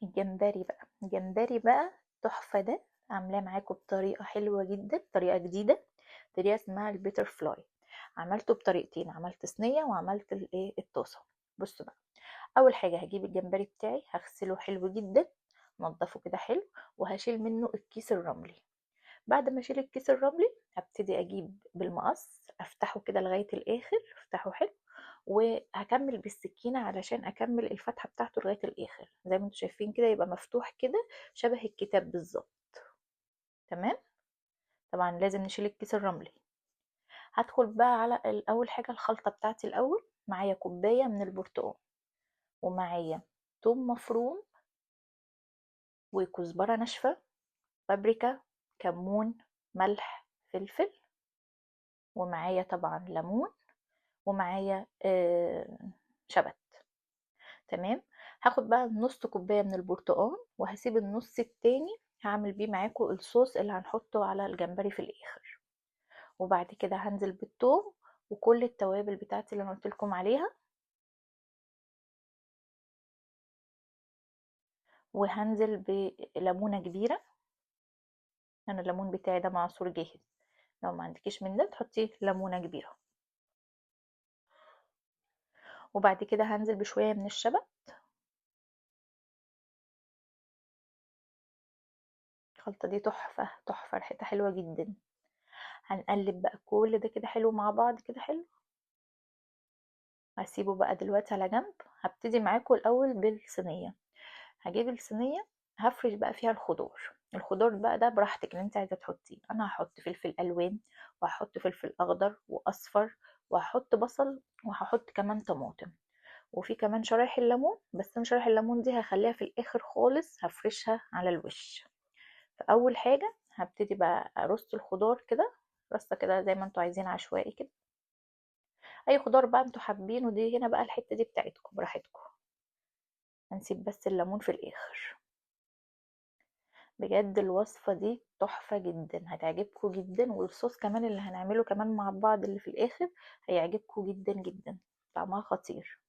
الجمبري بقى تحفة. ده عاملاه معاكم بطريقة حلوة جدا، طريقة جديدة، طريقة اسمها البيتر فلاي. عملته بطريقتين، عملت صينية وعملت الطاسة. بصوا بقى، اول حاجة هجيب الجمبري بتاعي، هغسله حلو جدا، نضفه كده حلو، وهشيل منه الكيس الرملي. بعد ما اشيل الكيس الرملي هبتدي اجيب بالمقص افتحه كده لغاية الاخر، افتحه حلو، وهكمل بالسكينة علشان اكمل الفتحة بتاعته لغاية الاخر زي ما انتم شايفين كده، يبقى مفتوح كده شبه الكتاب بالظبط. تمام. طبعا لازم نشيل الكيس الرملي. هدخل بقى على اول حاجة الخلطة بتاعتي. الاول معايا كوباية من البرتقال، ومعايا توم مفروم، وكزبرة ناشفة، بابريكا، كمون، ملح، فلفل، ومعايا طبعا ليمون، ومعايا شبت. تمام. هاخد بقى نص كوباية من البرتقال، وهسيب النص التاني هعمل بيه معاكم الصوص اللي هنحطه على الجمبري في الاخر. وبعد كده هنزل بالثوم وكل التوابل بتاعتي اللي انا قلت لكم عليها، وهنزل بليمونة كبيرة. انا الليمون بتاعي ده معصور جاهز، لو ما عندكيش من ده تحطي ليمونة كبيرة. وبعد كده هنزل بشوية من الشبت. الخلطة دي تحفة تحفة، ريحتها حلوة جدا. هنقلب بقى كل ده كده حلو مع بعض كده حلو. هسيبه بقى دلوقتي على جنب. هبتدي معاكم الاول بالصينيه. هجيب الصينيه، هفرش بقى فيها الخضار. الخضار بقى ده براحتك اللي انت عايزه تحطيه. انا هحط فلفل الوان، وهحط فلفل اخضر واصفر، وهحط بصل، وهحط كمان طماطم، وفي كمان شرايح الليمون. بس انا شرايح الليمون دي هخليها في الاخر خالص، هفرشها على الوش. فاول حاجه هبتدي بقى ارص الخضار كده، رصه كده زي ما انتوا عايزين، عشوائي كده. اي خضار بقى انتوا حابينه، دي هنا بقى الحته دي بتاعتكم براحتكم. هنسيب بس الليمون في الاخر. بجد الوصفه دي تحفه جدا، هتعجبكم جدا، والصوص كمان اللي هنعمله كمان مع بعض اللي في الاخر هيعجبكم جدا جدا. طعمها خطير.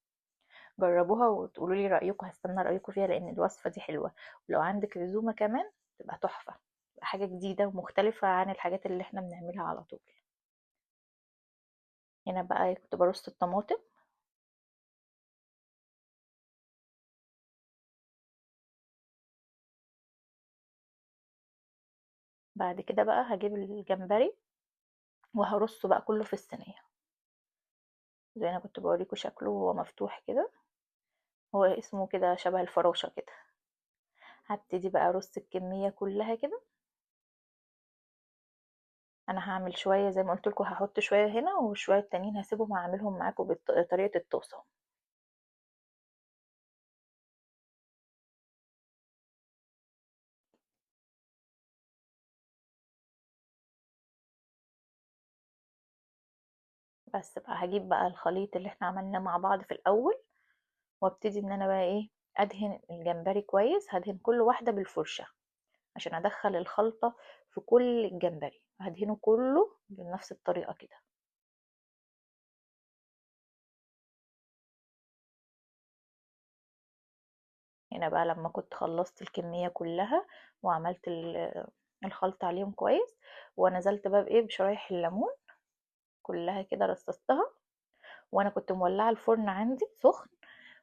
جربوها وتقولوا لي رايكم، هستنى رايكم فيها لان الوصفه دي حلوه. ولو عندك عزومه كمان تبقى تحفه، تبقى حاجه جديده ومختلفه عن الحاجات اللي احنا بنعملها على طول. هنا بقى كنت برص الطماطم. بعد كده بقى هجيب الجمبري وهرصه بقى كله في الصينيه. زي انا كنت بوريكم شكله هو مفتوح كده، هو اسمه كده شبه الفراشة كده. هبتدي بقى ارص الكمية كلها كده. انا هعمل شوية زي ما قلت لكم، هحط شوية هنا وشوية التانيين هسيبهم هعملهم معاكم بطريقة الطاسة. بس بقى هجيب بقى الخليط اللي احنا عملناه مع بعض في الاول، وابتدي ان انا بقى ايه، ادهن الجمبري كويس. هدهن كل واحدة بالفرشة عشان ادخل الخلطة في كل الجمبري. هدهنه كله بنفس الطريقة كده. هنا بقى لما كنت خلصت الكمية كلها وعملت الخلط عليهم كويس، ونزلت بقى بايه بشرايح الليمون كلها كده رصصتها. وانا كنت مولعه الفرن عندي سخن،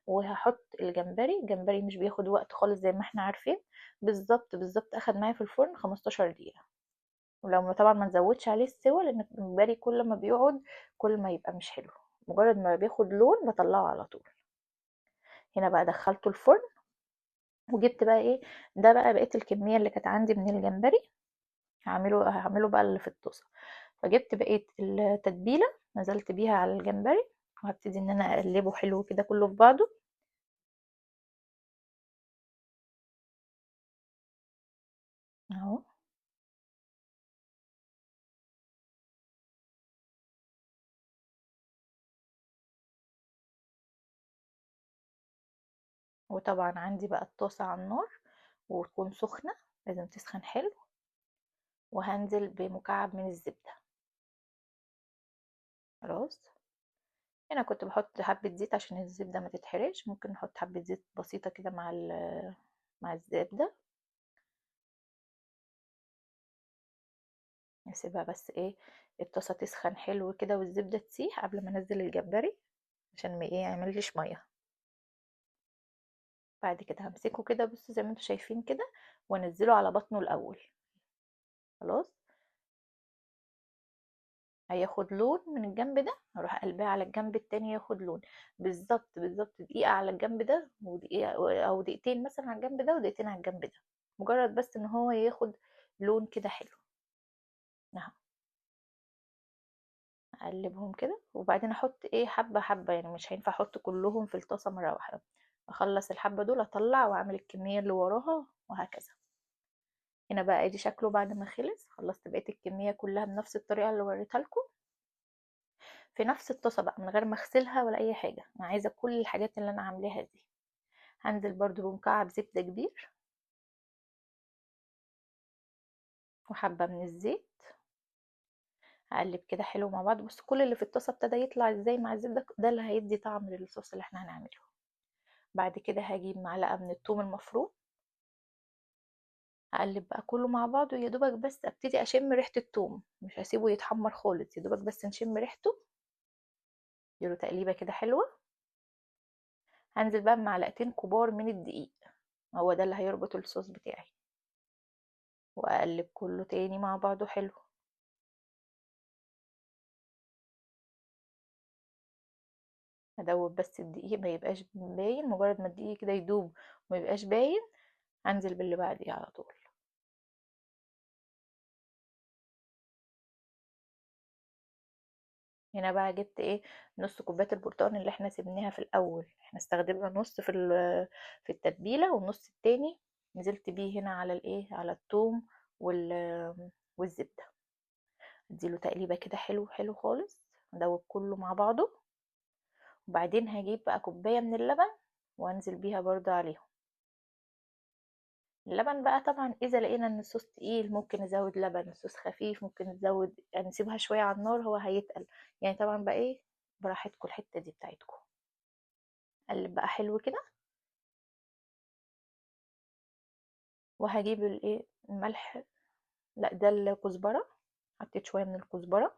وهحط الجمبري مش بياخد وقت خالص زي ما احنا عارفين. بالظبط بالظبط اخد معايا في الفرن 15 دقيقه. ولو طبعا ما نزودش عليه السوا، لان الجمبري كل ما بيقعد كل ما يبقى مش حلو. مجرد ما بياخد لون بطلعه على طول. هنا بقى دخلته الفرن، وجبت بقى ايه، ده بقى بقيت الكميه اللي كانت عندي من الجمبري هعمله بقى اللي في الطاسه. فجبت بقيه التتبيله، نزلت بيها على الجمبري، وهبتدي ان انا اقلبه حلو كده كله في بعضه اهو. وطبعا عندي بقى الطاسه على النار وتكون سخنه، لازم تسخن حلو. وهنزل بمكعب من الزبده. خلاص. هنا كنت بحط حبه زيت عشان الزبده ما تتحرقش، ممكن نحط حبه زيت بسيطه كده مع مع الزبدة. نسيبها بس ايه الطاسة تسخن حلو كده والزبدة تسيح قبل ما انزل الجمبري عشان ما ايه يعمليش مية. بعد كده همسكه كده بصوا زي ما انتوا شايفين كده وانزله على بطنه الاول. خلاص هياخد لون من الجنب ده، هروح قلبها على الجنب التاني ياخد لون. بالظبط بالظبط دقيقة على الجنب ده ودقيقة او دقيقتين مثلا على الجنب ده ودقيقتين على الجنب ده، مجرد بس ان هو ياخد لون كده حلو. اهو اقلبهم كده وبعدين احط ايه حبة حبة، يعني مش هينفع احط كلهم في الطاسة مرة واحدة. اخلص الحبة دول اطلع واعمل الكمية اللي وراها وهكذا. هنا بقى ادي شكله بعد ما خلص، خلصت بقية الكمية كلها بنفس الطريقة اللي وريتها لكم في نفس الطاسة بقى من غير ما اغسلها ولا اي حاجة. انا عايزة كل الحاجات اللي انا عاملاها دي. هنزل برضو بمكعب زبدة كبير وحبة من الزيت. هقلب كده حلو مع بعض. بص كل اللي في الطاسة ابتدى يطلع ازاي مع الزبدة، ده اللي هيدي طعم للصوص اللي احنا هنعمله. بعد كده هجيب معلقة من الثوم المفروم. هقلب بقى كله مع بعضه يا دوبك بس ابتدي اشم ريحة الثوم، مش هسيبه يتحمر خالص، يا دوبك بس نشم ريحته. اديله تقليبة كده حلوة. هنزل بقى بمعلقتين كبار من الدقيق، هو ده اللي هيربط الصوص بتاعي. واقلب كله تاني مع بعضه حلو. ادوب بس الدقيق ما يبقاش باين، مجرد ما الدقيق كده يدوب وما يبقاش باين هنزل باللي بعديه على طول. هنا بقى جبت ايه نص كوبايه البرتقال اللي احنا سيبناها في الاول، احنا استخدمنا نص في التتبيله والنص التاني نزلت بيه هنا على الايه على الثوم والزبده. اديله تقليبه كده حلو حلو خالص. ادوب كله مع بعضه. وبعدين هجيب بقى كوبايه من اللبن وانزل بيها برضه عليهم. اللبن بقى طبعا اذا لقينا ان الصوص تقيل ممكن نزود لبن، الصوص خفيف ممكن نزود، يعني نسيبها شويه على النار هو هيتقل. يعني طبعا بقى ايه براحتكم الحته دي بتاعتكم. قلب بقى حلو كده. وهجيب الايه الملح. لا ده الكزبره، حطيت شويه من الكزبره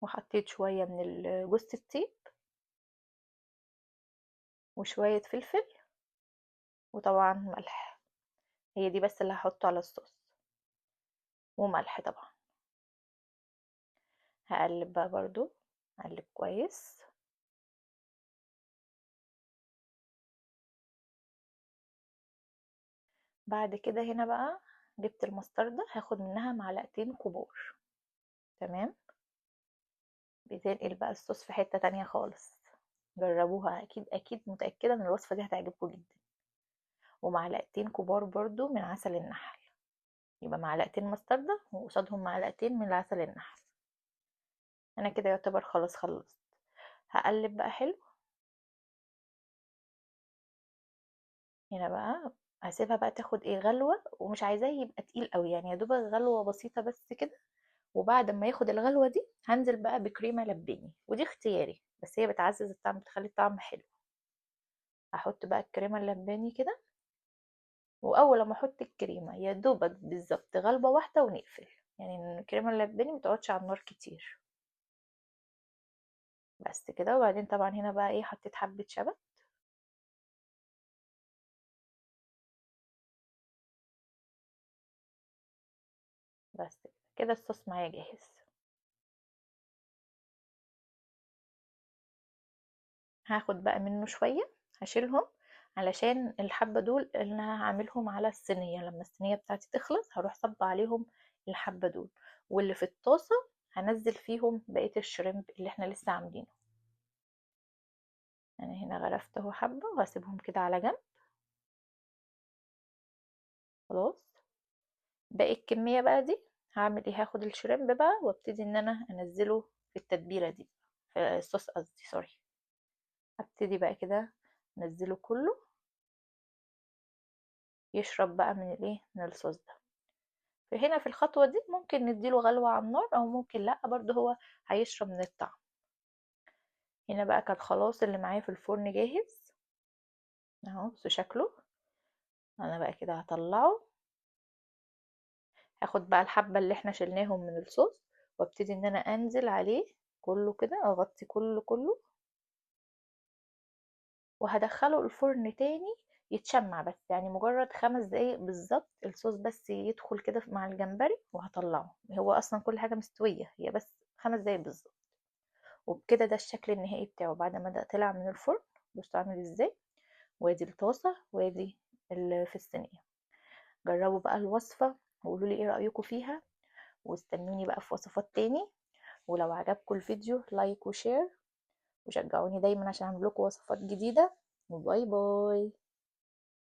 وحطيت شويه من جوز الطيب وشويه فلفل وطبعا ملح. هي دي بس اللي هحطه على الصوص، وملح طبعا. هقلب بقى برضو، اقلب كويس. بعد كده هنا بقى جبت المستردة هاخد منها معلقتين كبار. تمام. بتنقل بقى الصوص في حتة تانية خالص. جربوها اكيد اكيد متأكدة ان الوصفة دي هتعجبكم جدا. ومعلقتين كبار برضو من عسل النحل، يبقى معلقتين مستردة وقصادهم معلقتين من عسل النحل. انا كده يعتبر خلاص خلصت. هقلب بقى حلو. هنا بقى هسيبها بقى تاخد ايه غلوة، ومش عايزاه يبقى تقيل قوي، يعني يا دوبك غلوة بسيطة بس كده. وبعد ما ياخد الغلوة دي هنزل بقى بكريمة لباني، ودي اختياري بس هي بتعزز الطعم بتخلي الطعم حلو. هحط بقى الكريمة اللباني كده. واول لما احط الكريمة يا دوبك بالظبط غلبة واحدة ونقفل، يعني الكريمة اللباني متقعدش على النار كتير. بس كده. وبعدين طبعا هنا بقى ايه حطيت حبة شبت. بس كده كده الصوص معايا جاهز. هاخد بقى منه شوية هشيلهم علشان الحبة دول اللي انا هعملهم على الصينية، لما الصينية بتاعتي تخلص هروح صب عليهم الحبة دول. واللي في الطاسة هنزل فيهم بقية الشريمب اللي احنا لسه عاملينه. انا هنا غرفت اهو حبة وهسيبهم كده على جنب. خلاص. باقي الكمية بقى دي هعمل ايه هاخد الشريمب بقى وابتدي ان انا انزله في التتبيلة دي، في الصوص قصدي سوري. هبتدي بقى كده انزله كله يشرب بقى من الايه من الصوص ده. فهنا في الخطوة دي ممكن نديله غلوة على النار او ممكن لا برضه هو هيشرب من الطعم. هنا بقى كان خلاص اللي معايا في الفرن جاهز. اهو بصوا شكله. انا بقى كده هطلعه، هاخد بقى الحبة اللي احنا شلناهم من الصوص وابتدي ان انا انزل عليه كله كده، اغطي كله وهدخله الفرن تاني يتشمع، بس يعني مجرد 5 دقايق بالظبط الصوص بس يدخل كده مع الجمبري وهطلعه. هو اصلا كل حاجة مستوية، هي بس 5 دقايق بالظبط. وبكده ده الشكل النهائي بتاعه بعد ما ده طلع من الفرن. بصوا عامل ازاي، وادي الطاسة وادي في الصينية. جربوا بقى الوصفة وقولوا لي ايه رأيكم فيها، واستنوني بقى في وصفات تاني. ولو عجبكم الفيديو لايك وشير، وشجعوني دايما عشان اعمل لكم وصفات جديدة. وباي باي.